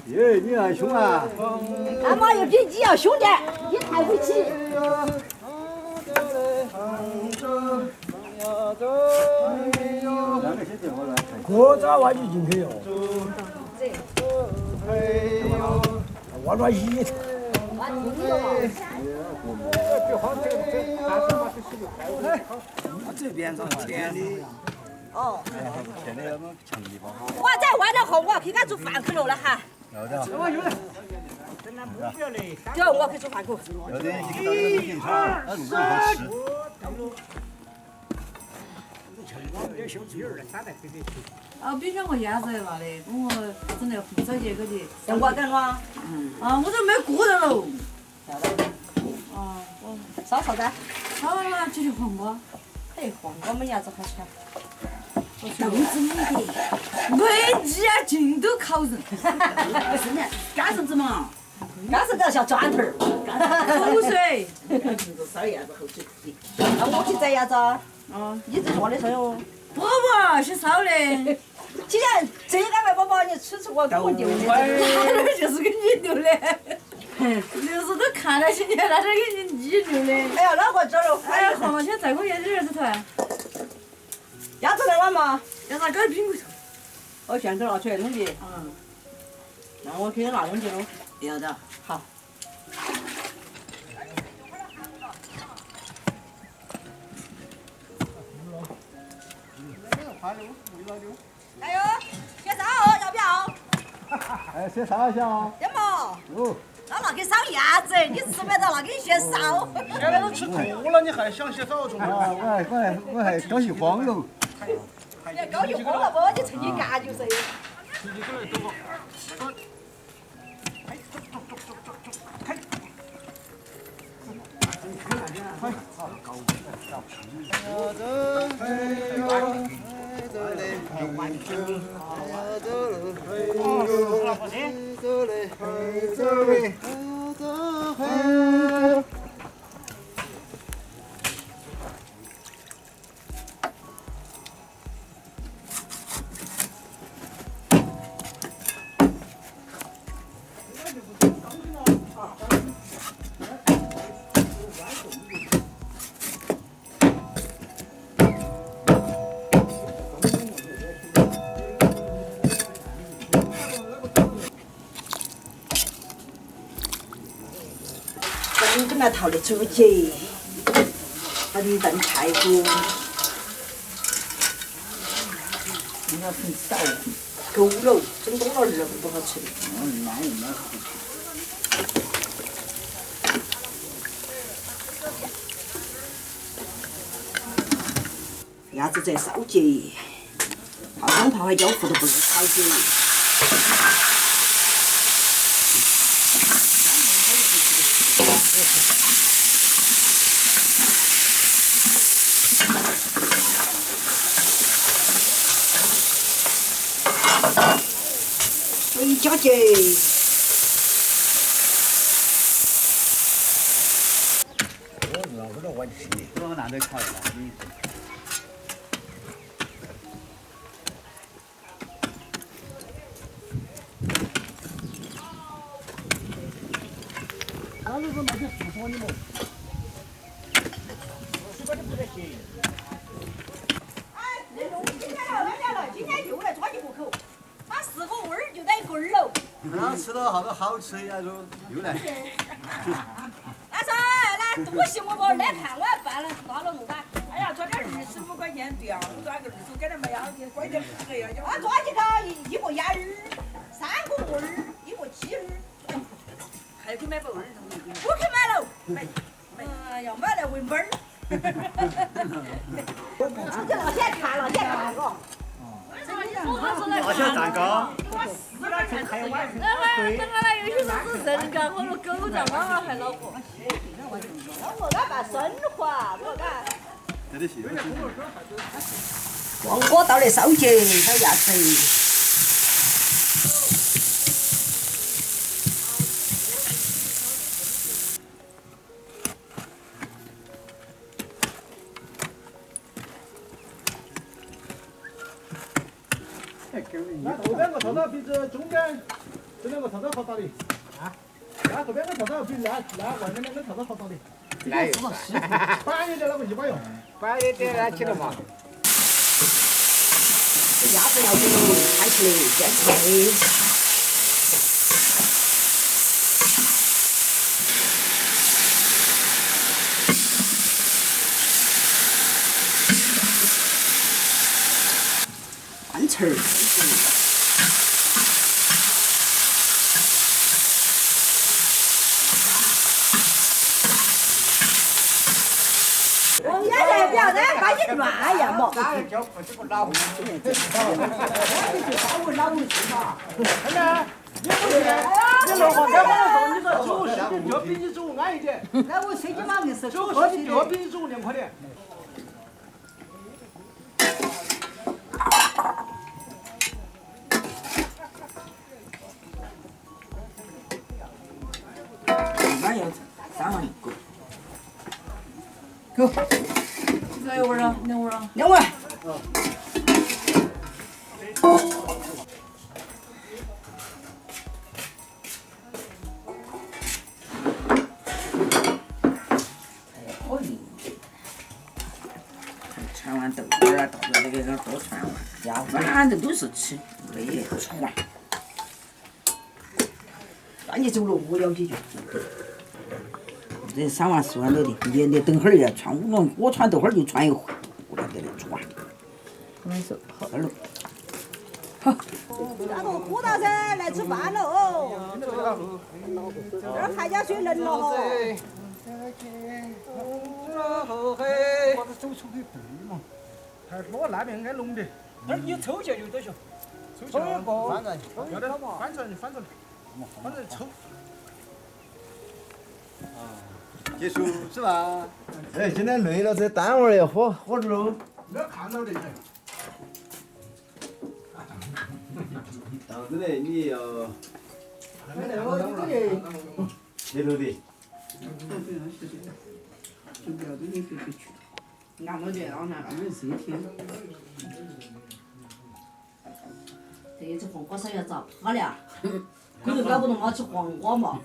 耶，你很凶啊！俺妈也比你要凶点，你抬不起。锅渣挖就进去哟。挖抓一。挖听了。我这边上田里。哦。田里那么强地方。我再挖点后，我要去给俺做饭去了哈。有的。对，我去做饭去。有的一个到那个地上，那卤好吃。冰箱我腌制了的，我整那红烧节个的。要我干吗？我这没锅的喽。我烧啥子？烧了几条黄瓜。哎，黄瓜没伢子好吃。豆子没得，没鸡啊，尽都烤人。是的，干绳子嘛。干绳子要像砖头儿。口水。烧燕子后水可以。那我去摘燕子。你这做的时候。不，先烧的。既然这安排宝宝，你吃我给我留的。那点就是给你留的。刘叔都看了些年，那点给你留的。哎呀，哪个这儿？哎呀，黄毛先再给我腌点儿子头。鸭子来了吗？要咋搞的苹果头？我现在拿出来弄的。那我给你拿东西喽。要的。好。加油！先烧，要不要？哎，先烧一下啊。要么。哦。那给烧燕子，你吃没得，那给你先烧。现在都吃吐了，你还想先烧中？我还高兴慌喽。你高兴慌了不？你趁机干就是。自己过来走吧。真正来淘的猪节，把你炖排骨，你要很少，够了，整多了肉不好吃的。鸭子在烧节，泡汤泡海椒糊都不能烧节。水饺节，我这我吃，我难得烤了。那如果那就不说你们。今天又来抓进户口，把4个味儿就带一根儿喽。刚吃到好多好吃的，又来。他说来多谢我不来看我办了大了弄吧。哎呀，抓点25块钱对啊，我抓个25给他没要，关键10个要。我抓几个一个鸭儿，3个味儿，一个鸡儿。还可以买个味儿，不去买了，买，要买来为味儿。这老先看了，先看个。大小蛋糕。等下来有些说是人干，我说狗叫妈妈还恼火。我干办生活，我干。这里是。旺哥到来烧节，烧鸭子。那后边个操场比这中间这两个操场好打的啊？那后边个操场比那外面两个操场好打的。哪有？板一点那个100哟。板一点那起了嘛。鸭子要给开出来先菜。干脆儿。我们现在不要咱赶紧转呀嘛。哪有叫不是个老虎？看见？你老黄天帮我说，你说走视频就比你走安一点，那我随机嘛硬是走视频就比你走练快点。那要3万够。够。这一会儿啊，2会儿啊。2会儿。可以。传完豆干儿啊，到这里给点多传完，反正都是吃，没传。那你走路无聊几句？这3万4万多的，你等会儿要传，我传豆会儿就传一回，我来给你传。没事，好点了。好。大头胡大噻，来吃饭了哦。这儿韩家水冷了哦。后嘿，把它走出去对嘛？还是我那边挨弄的。那儿你抽起就得行，抽起来翻转，要得翻转就翻转，反正抽。结束是吧？哎，今天累了，这单位要喝肉。没看到的去。当时嘞，你要接着的。就不要给你回去。俺们这让那没事天。这一次黄瓜烧要咋趴了？可能搞不懂我吃黄瓜嘛。